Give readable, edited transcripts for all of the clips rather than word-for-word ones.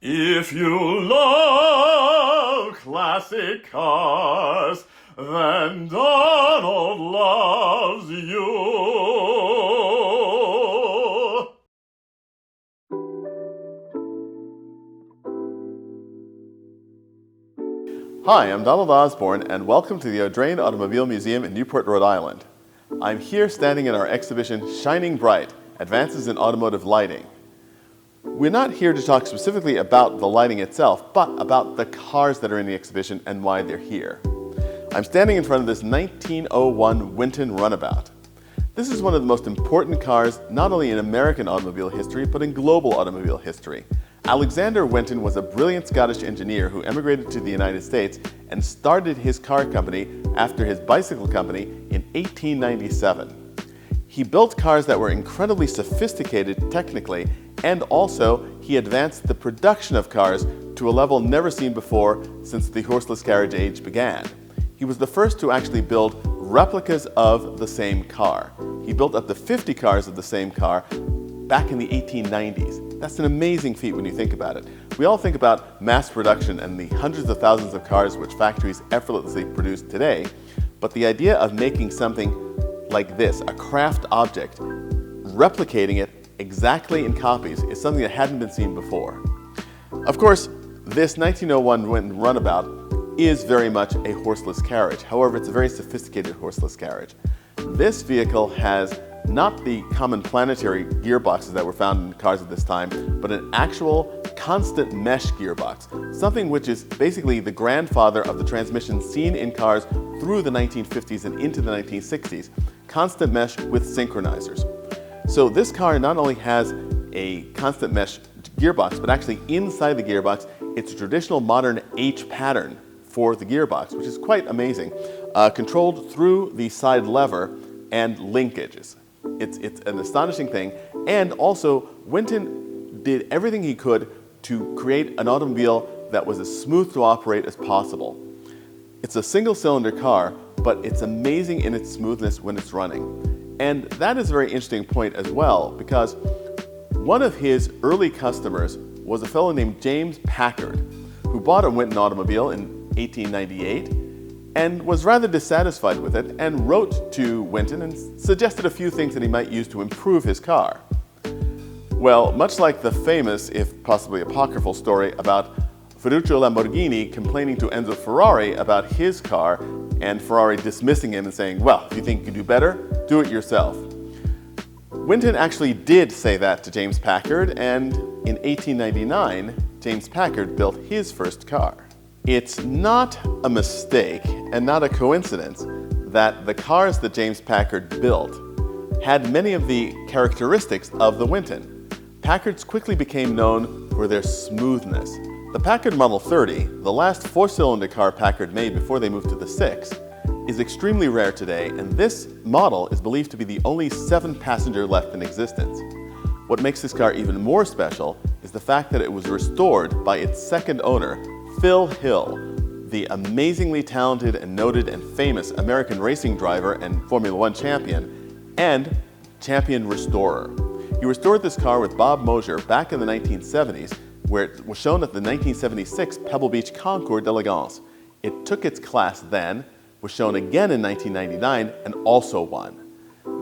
If you love classic cars, then Donald loves you. Hi, I'm Donald Osborne, and welcome to the Audrain Automobile Museum in Newport, Rhode Island. I'm here standing in our exhibition Shining Bright, Advances in Automotive Lighting. We're not here to talk specifically about the lighting itself, but about the cars that are in the exhibition and why they're here. I'm standing in front of this 1901 Winton Runabout. This is one of the most important cars not only in American automobile history, but in global automobile history. Alexander Winton was a brilliant Scottish engineer who emigrated to the United States and started his car company after his bicycle company in 1897. He built cars that were incredibly sophisticated technically, and also he advanced the production of cars to a level never seen before since the horseless carriage age began. He was the first to actually build replicas of the same car. He built up to 50 cars of the same car back in the 1890s. That's an amazing feat when you think about it. We all think about mass production and the hundreds of thousands of cars which factories effortlessly produce today, but the idea of making something like this, a craft object, replicating it exactly in copies, is something that hadn't been seen before. Of course, this 1901 Winton Runabout is very much a horseless carriage. However, it's a very sophisticated horseless carriage. This vehicle has not the common planetary gearboxes that were found in cars at this time, but an actual constant mesh gearbox, something which is basically the grandfather of the transmission seen in cars through the 1950s and into the 1960s. Constant mesh with synchronizers. So this car not only has a constant mesh gearbox, but actually inside the gearbox, it's a traditional modern H pattern for the gearbox, which is quite amazing, controlled through the side lever and linkages. It's an astonishing thing, and also Winton did everything he could to create an automobile that was as smooth to operate as possible. It's a single-cylinder car, but it's amazing in its smoothness when it's running. And that is a very interesting point as well, because one of his early customers was a fellow named James Packard, who bought a Winton automobile in 1898 and was rather dissatisfied with it and wrote to Winton and suggested a few things that he might use to improve his car. Well, much like the famous, if possibly apocryphal, story about Ferruccio Lamborghini complaining to Enzo Ferrari about his car and Ferrari dismissing him and saying, well, if you think you can do better, do it yourself. Winton actually did say that to James Packard, and in 1899, James Packard built his first car. It's not a mistake and not a coincidence that the cars that James Packard built had many of the characteristics of the Winton. Packards quickly became known for their smoothness. The Packard Model 30, the last four-cylinder car Packard made before they moved to the 6, is extremely rare today, and this model is believed to be the only 7-passenger left in existence. What makes this car even more special is the fact that it was restored by its second owner, Phil Hill, the amazingly talented and noted and famous American racing driver and Formula One champion, and champion restorer. He restored this car with Bob Mosier back in the 1970s, where it was shown at the 1976 Pebble Beach Concours d'Elegance. It took its class then, was shown again in 1999, and also won.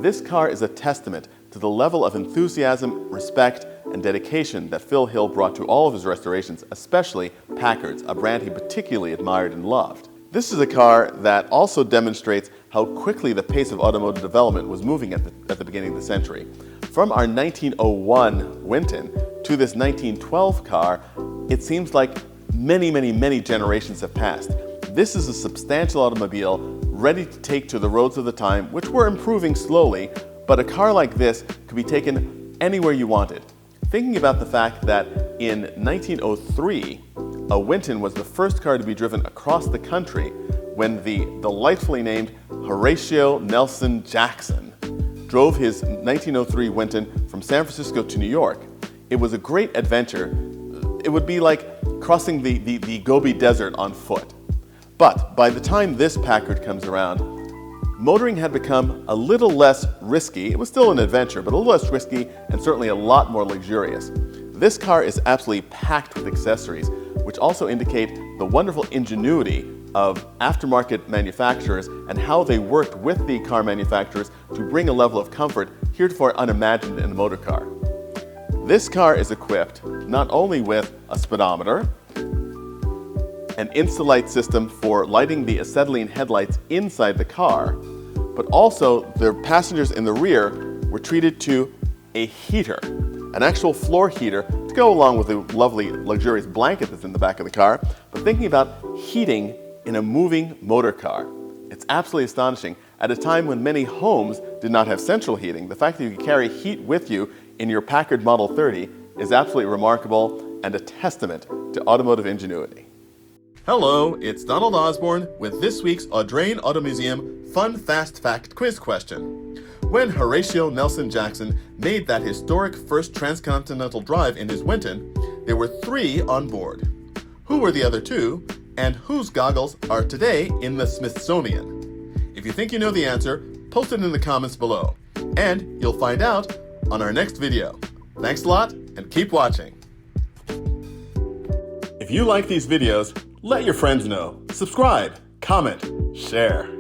This car is a testament to the level of enthusiasm, respect, and dedication that Phil Hill brought to all of his restorations, especially Packard's, a brand he particularly admired and loved. This is a car that also demonstrates how quickly the pace of automotive development was moving at the beginning of the century. From our 1901 Winton to this 1912 car, it seems like many generations have passed. This is a substantial automobile ready to take to the roads of the time, which were improving slowly, but a car like this could be taken anywhere you wanted. Thinking about the fact that in 1903, a Winton was the first car to be driven across the country when the delightfully named Horatio Nelson Jackson drove his 1903 Winton from San Francisco to New York. It was a great adventure. It would be like crossing the Gobi Desert on foot. But by the time this Packard comes around, motoring had become a little less risky. It was still an adventure, but a little less risky and certainly a lot more luxurious. This car is absolutely packed with accessories, which also indicate the wonderful ingenuity of aftermarket manufacturers and how they worked with the car manufacturers to bring a level of comfort heretofore unimagined in a motor car. This car is equipped not only with a speedometer, an Insta-Light system for lighting the acetylene headlights inside the car, but also the passengers in the rear were treated to a heater, an actual floor heater to go along with the lovely luxurious blanket that's in the back of the car. But thinking about heating in a moving motor car, it's absolutely astonishing. At a time when many homes did not have central heating, the fact that you could carry heat with you in your Packard Model 30 is absolutely remarkable and a testament to automotive ingenuity. Hello, it's Donald Osborne with this week's Audrain Auto Museum Fun Fast Fact Quiz question. When Horatio Nelson Jackson made that historic first transcontinental drive in his Winton, there were 3 on board. Who were the other 2, and whose goggles are today in the Smithsonian? If you think you know the answer, post it in the comments below, and you'll find out on our next video. Thanks a lot, and keep watching. If you like these videos, let your friends know. Subscribe, comment, share.